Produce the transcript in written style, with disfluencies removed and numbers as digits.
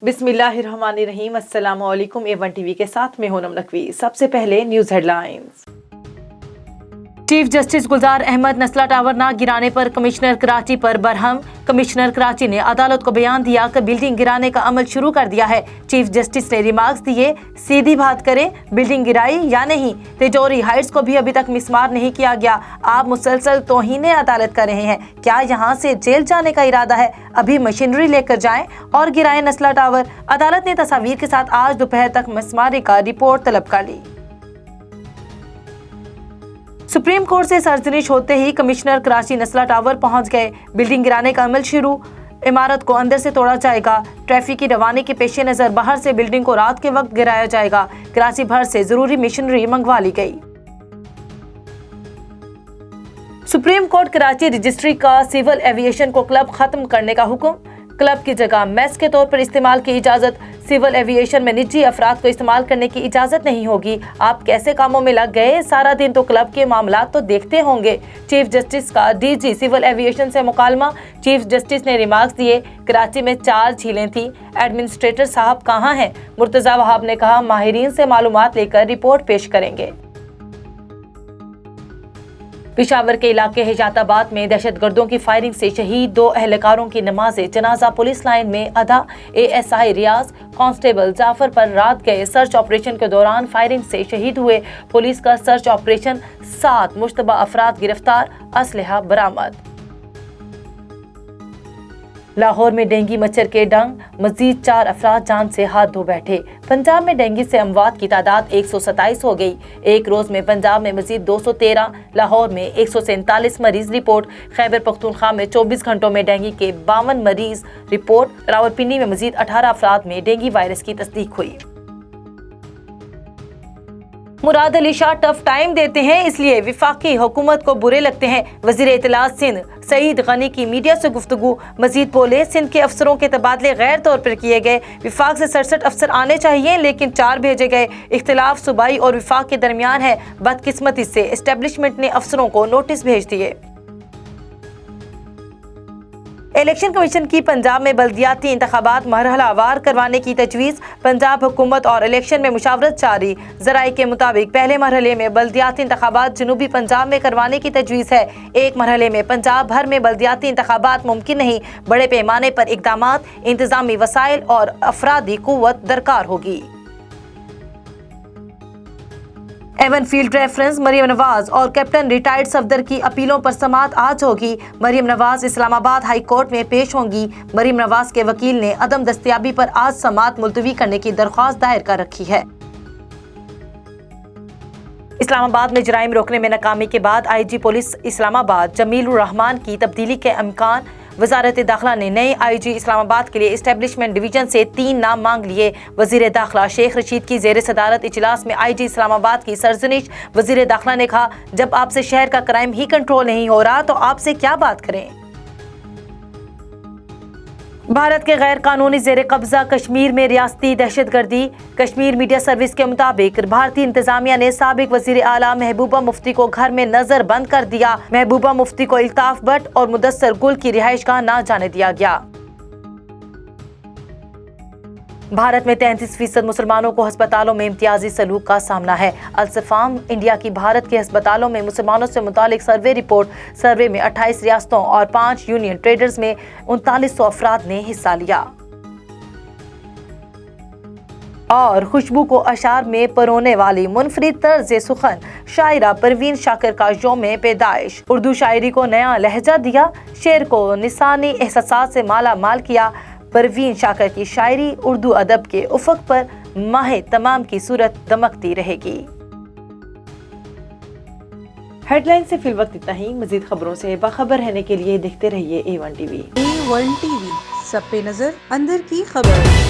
बिस्मिल्लाहिर्रहमानिर्रहीम। अस्सलाम वालेकुम। A1 टीवी के साथ में हूं नम नकवी। सबसे पहले न्यूज हेडलाइंस। चीफ जस्टिस गुलजार अहमद नस्ला टावर ना गिराने पर कमिश्नर कराची पर बरहम। कमिश्नर कराची ने अदालत को बयान दिया कि बिल्डिंग गिराने का अमल शुरू कर दिया है। चीफ जस्टिस ने रिमार्क्स दिए, सीधी बात करें, बिल्डिंग गिराई या नहीं। तिजोरी हाइट्स को भी अभी तक मिसमार नहीं किया गया। आप मुसलसल तौहीन अदालत कर रहे हैं। क्या यहाँ से जेल जाने का इरादा है? अभी मशीनरी लेकर जाएं और गिराएं नस्ला टावर। अदालत ने तस्वीर के साथ आज दोपहर तक मिसमारी का रिपोर्ट तलब कर ली। सुप्रीम कोर्ट से सरजनिश होते ही कमिश्नर कराची नस्ला टावर पहुंच गए। बिल्डिंग गिराने का अमल शुरू। इमारत को अंदर से तोड़ा जाएगा। ट्रैफिक की रवानी के पेश नजर बाहर से बिल्डिंग को रात के वक्त गिराया जाएगा। कराची भर से जरूरी मशीनरी मंगवा ली गई। सुप्रीम कोर्ट कराची रजिस्ट्री का सिविल एविएशन को क्लब खत्म करने का हुक्म। क्लब की जगह मेस के तौर पर इस्तेमाल की इजाजत। सिविल एविएशन में निजी अफराद को इस्तेमाल करने की इजाजत नहीं होगी। आप कैसे कामों में लग गए? सारा दिन तो क्लब के मामलात तो देखते होंगे। चीफ जस्टिस का डीजी सिविल एविएशन से मुकालमा। चीफ जस्टिस ने रिमार्क्स दिए, कराची में 4 झीलें थी, एडमिनिस्ट्रेटर साहब कहाँ हैं? मुर्तजा वहाब ने कहा, माहिरीन से मालूमात लेकर रिपोर्ट पेश करेंगे। पिशावर के इलाके हिजाताबाद में दहशतगर्दों की फायरिंग से शहीद 2 एहलकारों की नमाज जनाजा पुलिस लाइन में अदा। ASI रियाज कांस्टेबल जाफर पर रात गए सर्च ऑपरेशन के दौरान फायरिंग से शहीद हुए। पुलिस का सर्च ऑपरेशन, 7 मुश्तबा अफराद गिरफ्तार, असलहा बरामद। लाहौर में डेंगू मच्छर के डंग, मजीद 4 अफराद जान से हाथ धो बैठे। पंजाब में डेंगू से अमवात की तादाद 127 हो गई। एक रोज में पंजाब में मजीद 213, लाहौर में 147 मरीज रिपोर्ट। खैबर पख्तूनख्वा में 24 घंटों में डेंगू के 52 मरीज रिपोर्ट। रावलपिंडी में मजीद 18 अफराद में डेंगू वायरस की तस्दीक हुई। मुराद अली शाह टफ टाइम देते हैं, इसलिए विफाकी हुकूमत को बुरे लगते हैं। वजीर इत्तलात सिंध सईद गनी की मीडिया से गुफ्तगू। मजीद बोले, सिंध के अफसरों के तबादले गैर तौर पर किए गए। विफाक से 67 अफसर आने चाहिए लेकिन 4 भेजे गए। इख्तिलाफ सूबाई और विफाक के दरमियान है। बदकिस्मती से एस्टेब्लिशमेंट ने अफसरों को नोटिस भेज दिए। इलेक्शन कमीशन की पंजाब में बल्दियाती इंतखाबात मरहलावार करवाने की तजवीज़। पंजाब हुकूमत और इलेक्शन में मुशावरत जारी। ज़राए के मुताबिक पहले मरहले में बल्दियाती इंतखाबात जनूबी पंजाब में करवाने की तजवीज़ है। एक मरहले में पंजाब भर में बल्दियाती इंतखाबात मुमकिन नहीं। बड़े पैमाने पर इक़दामात, इंतज़ामी वसाइल और अफरादी क़ुव्वत दरकार होगी। Avenfield reference Maryam Nawaz और कैप्टन रिटायर्ड सफदर की अपीलों पर समाअत आज होगी। मरियम नवाज इस्लामाबाद हाई कोर्ट में पेश होंगी। मरियम नवाज के वकील ने अदम दस्तयाबी पर आज समाअत मुलतवी करने की दरख्वास्त दायर कर रखी है। इस्लामाबाद में जराइम रोकने में नाकामी के बाद IG पुलिस इस्लामाबाद जमीलुर रहमान की तब्दीली के इम्कान। वजारत दाखिला ने नए IG इस्लामाबाद के लिए इस्टेब्लिशमेंट डिवीजन से 3 नाम मांग लिए। वजीर दाखिला शेख रशीद की जेर सदारत इजलास में IG इस्लामाबाद की सरजनिश। वजीर दाखिला ने कहा, जब आपसे शहर का क्राइम ही कंट्रोल नहीं हो रहा तो आपसे क्या बात करें। भारत के गैर कानूनी जेर कब्जा कश्मीर में रियासती दहशतगर्दी। कश्मीर मीडिया सर्विस के मुताबिक भारतीय इंतजामिया ने साबिक वजीर आला महबूबा मुफ्ती को घर में नजर बंद कर दिया। महबूबा मुफ्ती को इल्ताफ भट्ट और मुदस्सर गुल की रिहाइशगाह ना जाने दिया गया। भारत में 33% मुसलमानों को अस्पतालों में इम्तियाजी सलूक का सामना है। अल-सफाम इंडिया की भारत के अस्पतालों में मुसलमानों से मुतालिक सर्वे रिपोर्ट। सर्वे में 28 रियासतों और 5 यूनियन ट्रेडर्स में 3900 अफराद ने हिस्सा लिया। और खुशबू को अशार में परोने वाली मुनफरिद तर्ज सुखन शायरा परवीन शाकिर का यौम पैदाइश। उर्दू शायरी को नया लहजा दिया, शेर को निसानी एहसास से माला माल किया। परवीन शाकिर की शायरी उर्दू अदब के उफक पर माह तमाम की सूरत दमकती रहेगी। हेडलाइन से फिल वक्त इतना ही। मजीद खबरों से बाखबर रहने के लिए देखते रहिए A1 टीवी। A1 टीवी, सब पे नजर, अंदर की खबर।